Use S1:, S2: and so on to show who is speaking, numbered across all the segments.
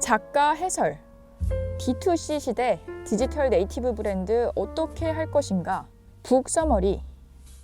S1: 작가 해설, D2C 시대 디지털 네이티브 브랜드 어떻게 할 것인가, 북 서머리.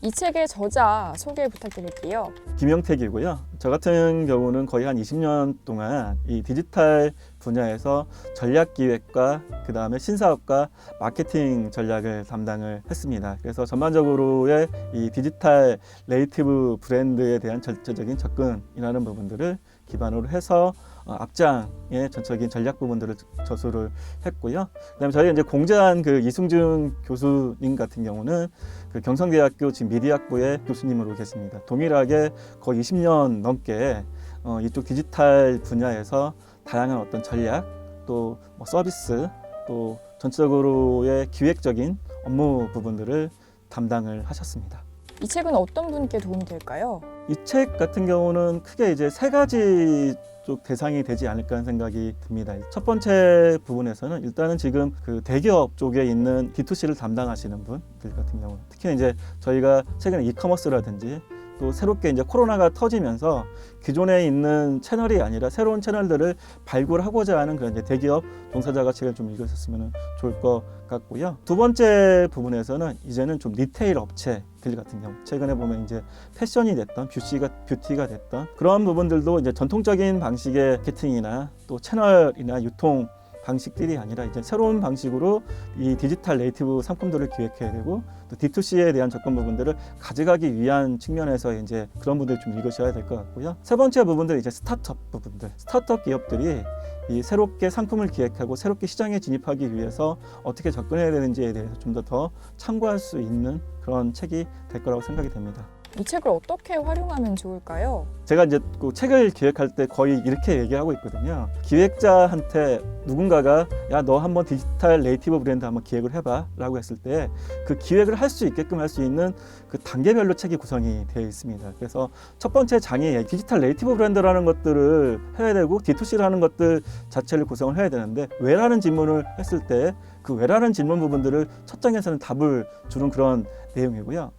S1: 이 책의 저자 소개 부탁드릴게요.
S2: 김영택이고요. 저 같은 경우는 거의 한 20년 동안 이 디지털 분야에서 전략기획과 그 다음에 신사업과 마케팅 전략을 담당을 했습니다. 그래서 전반적으로의 이 디지털 네이티브 브랜드에 대한 전체적인 접근이라는 부분들을 기반으로 해서 앞장의 전적인 전략 부분들을 저술을 했고요. 그다음에 저희 이제 공자한 그 이승준 교수님 같은 경우는 그 경성대학교 지금 미디어학부의 교수님으로 계십니다. 동일하게 거의 20년 넘게 이쪽 디지털 분야에서 다양한 어떤 전략, 또 뭐 서비스, 또 전체적으로의 기획적인 업무 부분들을 담당을 하셨습니다.
S1: 이 책은 어떤 분께 도움이 될까요?
S2: 이 책 같은 경우는 크게 이제 세 가지 쪽 대상이 되지 않을까 하는 생각이 듭니다. 첫 번째 부분에서는 일단은 지금 그 대기업 쪽에 있는 D2C를 담당하시는 분들 같은 경우, 특히 이제 저희가 최근에 이커머스라든지 또 새롭게 이제 코로나가 터지면서 기존에 있는 채널이 아니라 새로운 채널들을 발굴하고자 하는 그런 이제 대기업 종사자가 책을 좀 읽으셨으면 좋을 것 같고요. 두 번째 부분에서는 이제는 좀 리테일 업체들 같은 경우, 최근에 보면 이제 패션이 됐던 뷰티가 됐던 그런 부분들도 이제 전통적인 방식의 마케팅이나 또 채널이나 유통 방식들이 아니라 이제 새로운 방식으로 이 디지털 네이티브 상품들을 기획해야 되고, 또 D2C에 대한 접근 부분들을 가져가기 위한 측면에서 이제 그런 분들이 좀 읽으셔야 될 것 같고요. 세 번째 부분들은 이제 스타트업 부분들, 스타트업 기업들이 이 새롭게 상품을 기획하고 새롭게 시장에 진입하기 위해서 어떻게 접근해야 되는지에 대해서 좀 더 참고할 수 있는 그런 책이 될 거라고 생각이 됩니다.
S1: 이 책을 어떻게 활용하면 좋을까요?
S2: 제가 이제 그 책을 기획할 때 거의 이렇게 얘기하고 있거든요. 기획자한테 누군가가 야, 너 한번 디지털 네이티브 브랜드 한번 기획을 해봐 라고 했을 때 그 기획을 할 수 있게끔 할 수 있는 그 단계별로 책이 구성이 되어 있습니다. 그래서 첫 번째 장이 디지털 네이티브 브랜드라는 것들을 해야 되고 D2C라는 것들 자체를 구성을 해야 되는데, 왜라는 질문을 했을 때 그 왜라는 질문 부분들을 첫 장에서는 답을 주는 그런 내용이고요.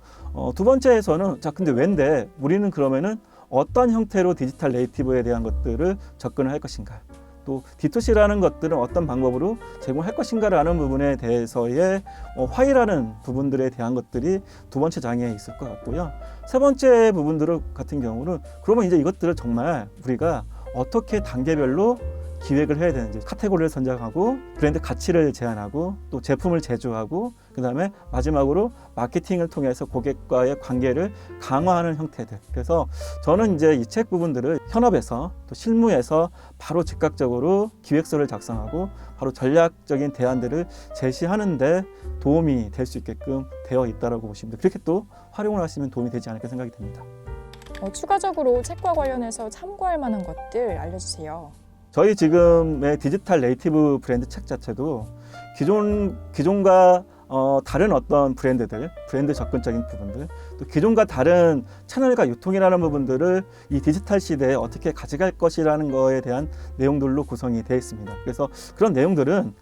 S2: 두 번째에서는 자, 근데 왜인데 우리는 그러면은 어떤 형태로 디지털 네이티브에 대한 것들을 접근을 할 것인가, 또 D2C라는 것들은 어떤 방법으로 제공할 것인가라는 부분에 대해서의 화이라는 부분들에 대한 것들이 두 번째 장에 있을 것 같고요. 세 번째 부분들 같은 경우는 그러면 이제 이것들을 정말 우리가 어떻게 단계별로 기획을 해야 되는지, 카테고리를 선정하고 브랜드 가치를 제안하고 또 제품을 제조하고 그 다음에 마지막으로 마케팅을 통해서 고객과의 관계를 강화하는 형태들. 그래서 저는 이제 이 책 부분들을 현업에서 또 실무에서 바로 즉각적으로 기획서를 작성하고 바로 전략적인 대안들을 제시하는 데 도움이 될 수 있게끔 되어 있다고 보시면 돼요. 그렇게 또 활용을 하시면 도움이 되지 않을까 생각이 듭니다. 추가적으로 책과 관련해서 참고할 만한 것들 알려주세요. 저희 지금의 디지털 네이티브 브랜드 책 자체도 기존과 다른 어떤 브랜드 접근적인 부분들, 또 기존과 다른 채널과 유통이라는 부분들을 이 디지털 시대에 어떻게 가져갈 것이라는 거에 대한 내용들로 구성이 되어 있습니다. 그래서 그런 내용들은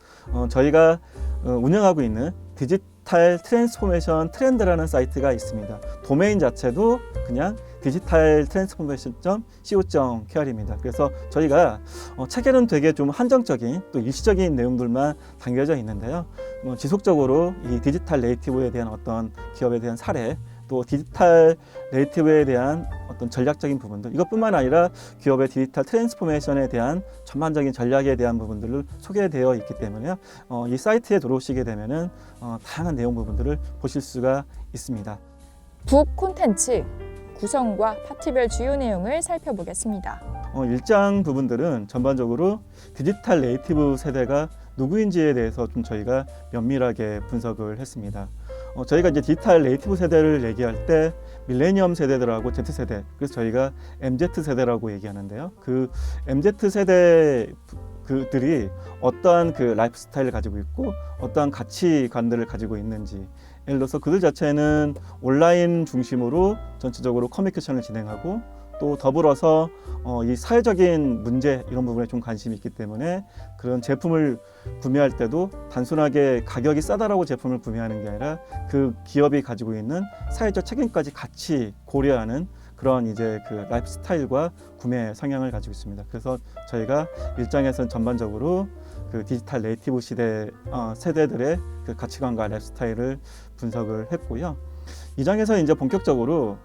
S2: 저희가 운영하고 있는 디지털 트랜스포메이션 트렌드라는 사이트가 있습니다. 도메인 자체도 그냥 디지털 트랜스포메이션.co.kr입니다. 그래서 저희가 책에는 되게 좀 한정적인 또 일시적인 내용들만 담겨져 있는데요. 지속적으로 이 디지털 네이티브에 대한 어떤 기업에 대한 사례, 또 디지털 네이티브에 대한 어떤 전략적인 부분들, 이것뿐만 아니라 기업의 디지털 트랜스포메이션에 대한 전반적인 전략에 대한 부분들을 소개되어 있기 때문에요. 이 사이트에 들어오시게 되면은 다양한 내용 부분들을 보실 수가 있습니다.
S1: 북 콘텐츠 구성과 파트별 주요 내용을 살펴보겠습니다.
S2: 1장 부분들은 전반적으로 디지털 네이티브 세대가 누구인지에 대해서 좀 저희가 면밀하게 분석을 했습니다. 저희가 이제 디지털 네이티브 세대를 얘기할 때 밀레니엄 세대들하고 Z세대, 그래서 저희가 MZ세대라고 얘기하는데요. 그 MZ세대 그들이 어떠한 그 라이프 스타일을 가지고 있고 어떠한 가치관들을 가지고 있는지, 예를 들어서 그들 자체는 온라인 중심으로 전체적으로 커뮤니케이션을 진행하고 또 더불어서 이 사회적인 문제 이런 부분에 좀 관심이 있기 때문에 그런 제품을 구매할 때도 단순하게 가격이 싸다라고 제품을 구매하는 게 아니라 그 기업이 가지고 있는 사회적 책임까지 같이 고려하는 그런 이제 그 라이프 스타일과 구매 성향을 가지고 있습니다. 그래서 저희가 일장에서는 전반적으로 그 디지털 네이티브 시대 세대들의 그 가치관과 라이프 스타일을 분석을 했고요. 이 장에서 이제 본격적으로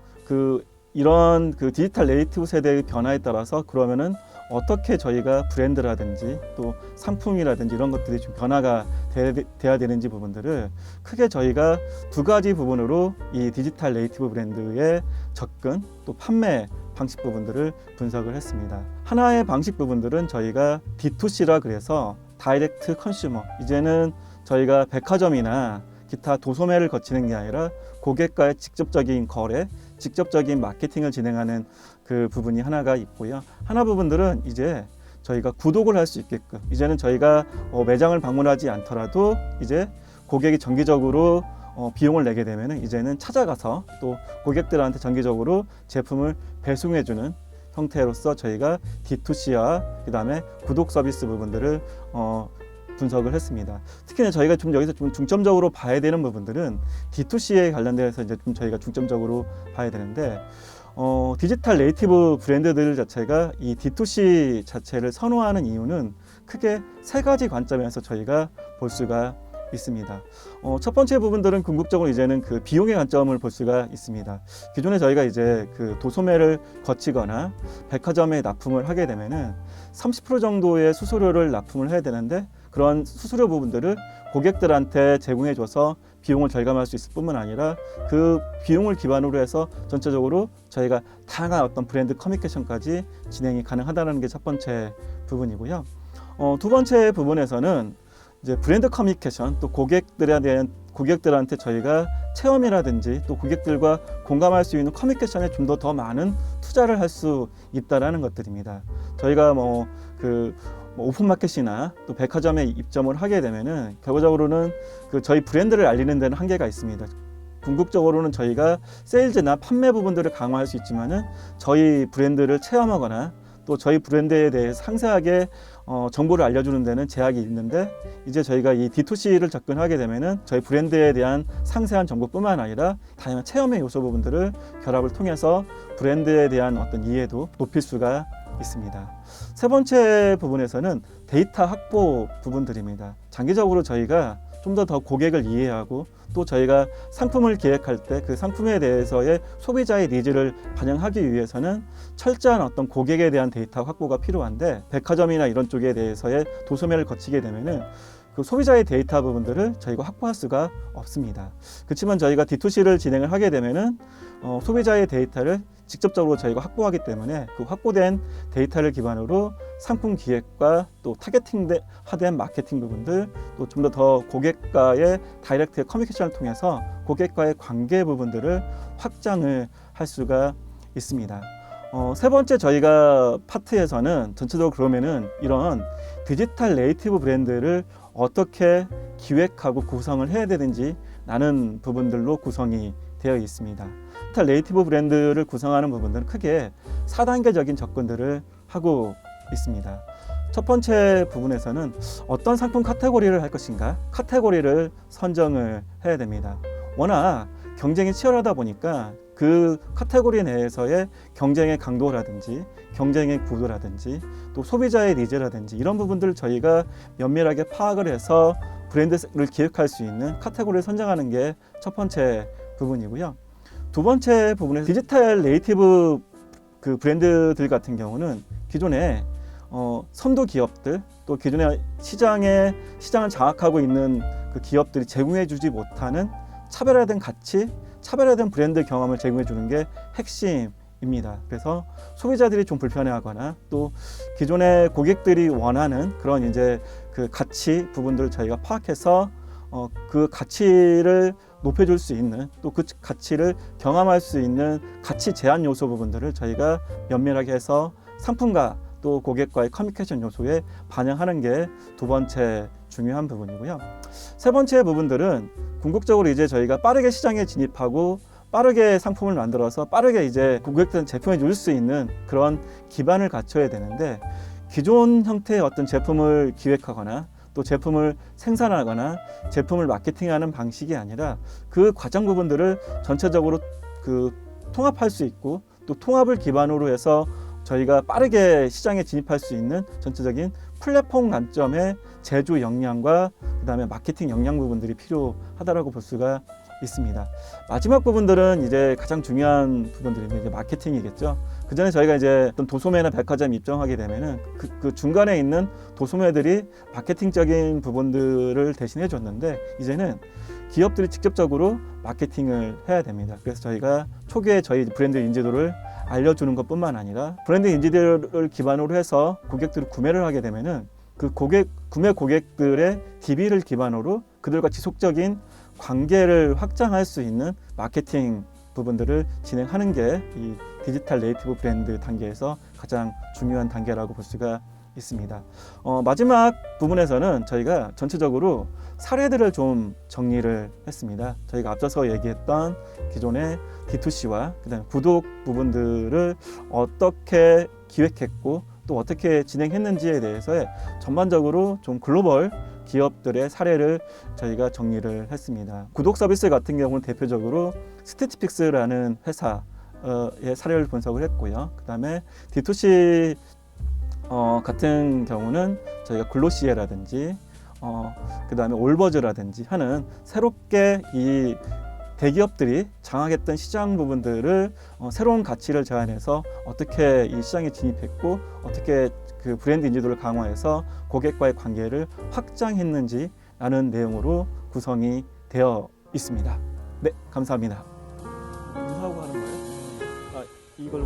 S2: 이런 그 디지털 네이티브 세대의 변화에 따라서 그러면은 어떻게 저희가 브랜드라든지 또 상품이라든지 이런 것들이 좀 변화가 돼야 되는지 부분들을 크게 저희가 두 가지 부분으로 이 디지털 네이티브 브랜드의 접근 또 판매 방식 부분들을 분석을 했습니다. 하나의 방식 부분들은 저희가 D2C라 그래서 다이렉트 컨슈머, 이제는 저희가 백화점이나 기타 도소매를 거치는 게 아니라 고객과의 직접적인 거래, 직접적인 마케팅을 진행하는 그 부분이 하나가 있고요. 하나 부분들은 이제 저희가 구독을 할 수 있게끔, 이제는 저희가 매장을 방문하지 않더라도 이제 고객이 정기적으로 비용을 내게 되면 이제는 찾아가서 또 고객들한테 정기적으로 제품을 배송해주는 형태로서 저희가 D2C와 그다음에 구독 서비스 부분들을 분석을 했습니다. 특히나 저희가 좀 여기서 좀 중점적으로 봐야 되는 부분들은 D2C에 관련돼서 이제 좀 저희가 중점적으로 봐야 되는데 디지털 네이티브 브랜드들 자체가 이 D2C 자체를 선호하는 이유는 크게 세 가지 관점에서 저희가 볼 수가 있습니다. 첫 번째 부분들은 궁극적으로 이제는 그 비용의 관점을 볼 수가 있습니다. 기존에 저희가 이제 그 도소매를 거치거나 백화점에 납품을 하게 되면은 30% 정도의 수수료를 납품을 해야 되는데 그런 수수료 부분들을 고객들한테 제공해줘서 비용을 절감할 수 있을 뿐만 아니라 그 비용을 기반으로 해서 전체적으로 저희가 다양한 어떤 브랜드 커뮤니케이션까지 진행이 가능하다는 게 첫 번째 부분이고요. 두 번째 부분에서는 이제 브랜드 커뮤니케이션 또 고객들한테 저희가 체험이라든지 또 고객들과 공감할 수 있는 커뮤니케이션에 좀 더 많은 투자를 할 수 있다라는 것들입니다. 저희가 오픈마켓이나 또 백화점에 입점을 하게 되면은 결과적으로는 저희 브랜드를 알리는 데는 한계가 있습니다. 궁극적으로는 저희가 세일즈나 판매 부분들을 강화할 수 있지만은 저희 브랜드를 체험하거나 또 저희 브랜드에 대해서 상세하게 정보를 알려주는 데는 제약이 있는데 이제 저희가 이 D2C를 접근하게 되면은 저희 브랜드에 대한 상세한 정보뿐만 아니라 다양한 체험의 요소 부분들을 결합을 통해서 브랜드에 대한 어떤 이해도 높일 수가 있습니다. 세 번째 부분에서는 데이터 확보 부분들입니다. 장기적으로 저희가 좀 더 고객을 이해하고 또 저희가 상품을 기획할 때 그 상품에 대해서의 소비자의 니즈를 반영하기 위해서는 철저한 어떤 고객에 대한 데이터 확보가 필요한데 백화점이나 이런 쪽에 대해서의 도소매를 거치게 되면은 그 소비자의 데이터 부분들을 저희가 확보할 수가 없습니다. 그렇지만 저희가 D2C를 진행을 하게 되면은 소비자의 데이터를 직접적으로 저희가 확보하기 때문에 그 확보된 데이터를 기반으로 상품 기획과 또 타겟팅된 마케팅 부분들 또 좀 더 고객과의 다이렉트 커뮤니케이션을 통해서 고객과의 관계 부분들을 확장을 할 수가 있습니다. 세 번째 저희가 파트에서는 전체적으로 그러면은 이런 디지털 네이티브 브랜드를 어떻게 기획하고 구성을 해야 되는지 라는 부분들로 구성이 되어 있습니다. 디지털 네이티브 브랜드를 구성하는 부분들은 크게 4단계적인 접근들을 하고 있습니다. 첫 번째 부분에서는 어떤 상품 카테고리를 할 것인가 카테고리를 선정을 해야 됩니다. 워낙 경쟁이 치열하다 보니까 그 카테고리 내에서의 경쟁의 강도라든지 경쟁의 구도라든지 또 소비자의 니즈라든지 이런 부분들을 저희가 면밀하게 파악을 해서 브랜드를 기획할 수 있는 카테고리를 선정하는 게 첫 번째 부분이고요. 두 번째 부분은 디지털 네이티브 그 브랜드들 같은 경우는 기존에 선도 기업들 또 기존에 시장을 장악하고 있는 그 기업들이 제공해주지 못하는 차별화된 가치, 차별화된 브랜드 경험을 제공해주는 게 핵심입니다. 그래서 소비자들이 좀 불편해하거나 또 기존의 고객들이 원하는 그런 이제 그 가치 부분들을 저희가 파악해서 그 가치를 높여줄 수 있는 또 그 가치를 경험할 수 있는 가치 제한 요소 부분들을 저희가 면밀하게 해서 상품과 또 고객과의 커뮤니케이션 요소에 반영하는 게 두 번째 중요한 부분이고요. 세 번째 부분들은 궁극적으로 이제 저희가 빠르게 시장에 진입하고 빠르게 상품을 만들어서 빠르게 이제 고객들한테 제품에 줄 수 있는 그런 기반을 갖춰야 되는데 기존 형태의 어떤 제품을 기획하거나 또 제품을 생산하거나 제품을 마케팅하는 방식이 아니라 그 과정 부분들을 전체적으로 그 통합할 수 있고 또 또 통합을 기반으로 해서 저희가 빠르게 시장에 진입할 수 있는 전체적인 플랫폼 관점의 제조 역량과 그다음에 마케팅 역량 부분들이 필요하다라고 볼 수가 있습니다. 마지막 부분들은 이제 가장 중요한 부분들인데 이제 마케팅이겠죠. 그 전에 저희가 이제 어떤 도소매나 백화점 입점하게 되면은 그 중간에 있는 도소매들이 마케팅적인 부분들을 대신해 줬는데 이제는 기업들이 직접적으로 마케팅을 해야 됩니다. 그래서 저희가 초기에 저희 브랜드 인지도를 알려주는 것뿐만 아니라 브랜드 인지도를 기반으로 해서 고객들이 구매를 하게 되면은 그 구매 고객들의 DB를 기반으로 그들과 지속적인 관계를 확장할 수 있는 마케팅 부분들을 진행하는 게 이 디지털 네이티브 브랜드 단계에서 가장 중요한 단계라고 볼 수가 있습니다. 마지막 부분에서는 저희가 전체적으로 사례들을 좀 정리를 했습니다. 저희가 앞서서 얘기했던 기존의 D2C와 그다음에 구독 부분들을 어떻게 기획했고 또 어떻게 진행했는지에 대해서 전반적으로 좀 글로벌 기업들의 사례를 저희가 정리를 했습니다. 구독 서비스 같은 경우는 대표적으로 스티치픽스라는 회사의 사례를 분석을 했고요. 그 다음에 D2C 같은 경우는 저희가 글로시에라든지 그 다음에 올버즈라든지 하는 새롭게 이 대기업들이 장악했던 시장 부분들을 새로운 가치를 제안해서 어떻게 이 시장에 진입했고 어떻게 그 브랜드 인지도를 강화해서 고객과의 관계를 확장했는지라는 내용으로 구성이 되어 있습니다. 네, 감사합니다. 인사하고 하는 거예요? 이걸